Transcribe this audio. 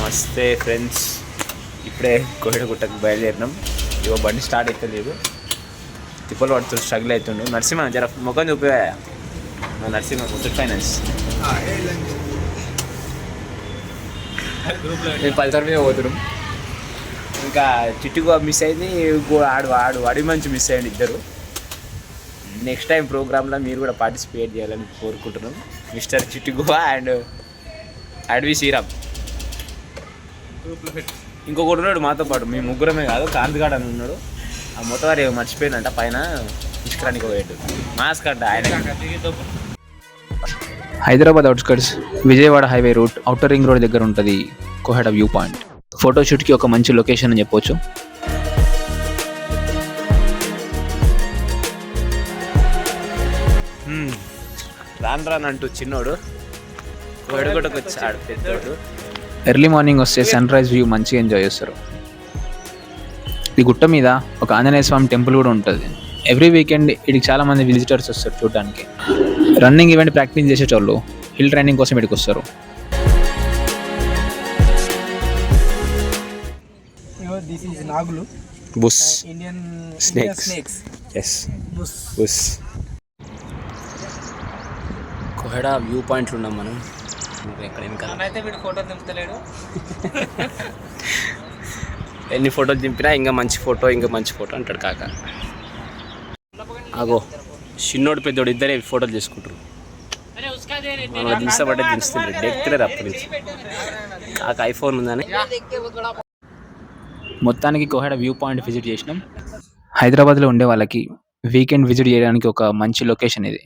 నమస్తే ఫ్రెండ్స్, ఇప్పుడే కోహిడగుట్టకు బయలుదేరినాం. ఇవో బండి స్టార్ట్ అయితే లేదు, తిప్పలు పడుతుంది, స్ట్రగుల్ అవుతుండు. నరసింహ జర ముఖం చూపే, నరసింహ ముత్తూట్ ఫైనాన్స్. నేను పల్సర్ మీద పోతున్నాం. ఇంకా చిట్టుగా మిస్ అయింది, ఆడు అడి మంచి మిస్ అయ్యండి ఇద్దరు. నెక్స్ట్ టైం ప్రోగ్రాంలో మీరు కూడా పార్టిసిపేట్ చేయాలని కోరుకుంటున్నాం. మిస్టర్ చిట్టుగువా అండ్ అడవి శ్రీరామ్. ఇంకొకటి ఉన్నాడు మాతో పాటు, మీ ముగ్గురమే కాదు, కాంతిగాడు అని ఉన్నాడు. ఆ మొత్తవారి మర్చిపోయిందంట, పైన ఇష్కరానికి పోయాడు. మాస్క్ అంట ఆయన. Hyderabad outskirts Vijayawada highway route outer ring road దగ్గర ఉంటుంది కోహెడ వ్యూ పాయింట్. ఫోటోషూట్కి ఒక మంచి లొకేషన్ అని చెప్పొచ్చు. రాను అంటూ చిన్నోడు కోహిడగుట్టకు వచ్చాడు పెద్దోడు. ఎర్లీ మార్నింగ్ వస్తే సన్ రైజ్ వ్యూ మంచిగా ఎంజాయ్ చేస్తారు. ఈ గుట్ట మీద ఒక ఆంజనేయ స్వామి టెంపుల్ కూడా ఉంటుంది. ఎవ్రీ వీకెండ్ ఇక్కడికి చాలా మంది విజిటర్స్ వస్తారు చూడడానికి. రన్నింగ్ ఈవెంట్ ప్రాక్టీస్ చేసేటోళ్ళు హిల్ ట్రైనింగ్ కోసం ఇక్కడికి వస్తారు. దిస్ ఈజ్ నాగులు, బుస్ ఇండియన్ స్నేక్స్. ఎస్, బుస్. కోహెడ వ్యూ పాయింట్లు ఉన్నాం మనం. ఎక్కడ అయితే వీడు ఫోటో దింపుతలేడు. ఎన్ని ఫోటోలు దింపినా ఇంకా మంచి ఫోటో అంటాడు కాక. అగో చిన్నోడు పెద్దోడు ఇద్దరే ఫోటోలు తీసుకుంటారు. మనం దించబడ్డే దించుతుండ్రు, డెక్తులేరు అప్పటి నుంచి. కాక ఐఫోన్ ఉందని. మొత్తానికి కోహెడ వ్యూ పాయింట్ విజిట్ చేసినాం. హైదరాబాద్లో ఉండే వాళ్ళకి వీకెండ్ విజిట్ చేయడానికి ఒక మంచి లొకేషన్ ఇది.